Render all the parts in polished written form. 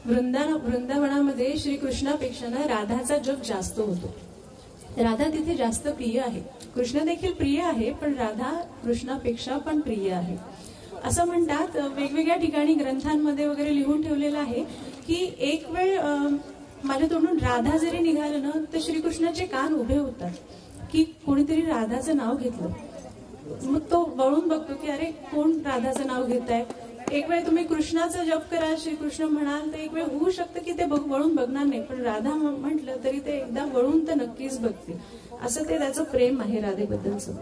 वृंदावनामध्ये श्रीकृष्णापेक्षा ना राधाचा जप जास्त होतो. राधा तिथे जास्त प्रिय आहे. कृष्ण देखील प्रिय आहे, पण राधा कृष्णापेक्षा पण प्रिय आहे असं म्हणतात. वेगवेगळ्या ठिकाणी ग्रंथांमध्ये वगैरे लिहून ठेवलेलं आहे की एक वेळ माझ्या तोंडून राधा जरी निघालं ना तर श्रीकृष्णाचे कान उभे होतात की कोणीतरी राधाचं नाव घेतलं. मग तो वळून बघतो की अरे कोण राधाचं नाव घेत आहे. एक वेळ तुम्ही कृष्णाचा जप करा, श्रीकृष्ण म्हणाल तर एक वेळ होऊ शकतं की ते वळून बघणार नाही, पण राधा म्हटलं तरी ते एकदा वळून तर नक्कीच बघते. असं ते त्याचं प्रेम आहे राधेबद्दलचं.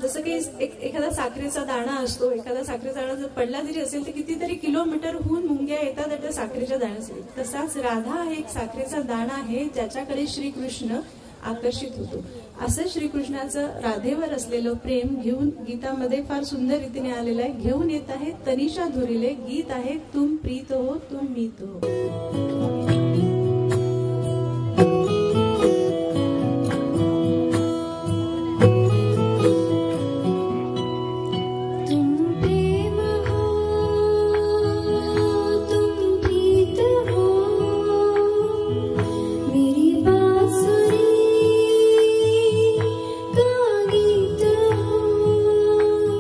जसं की एखादा साखरेचा दाणा असतो, एखादा साखरेचा दाणा जर पडला जरी असेल तर कितीतरी किलोमीटरहून मुंग्या येतात त्या साखरेच्या दाण्यासाठी. तसाच राधा हा एक साखरेचा दाणा आहे ज्याच्याकडे श्रीकृष्ण आकर्षित होतो. असं श्रीकृष्णाचं राधेवर असलेलं प्रेम घेऊन गीतामध्ये फार सुंदर रीतीने आलेलं आहे. घेऊन येत आहे तनिषा धुरिले, गीत आहे तुम प्रीत हो तुम मीत हो.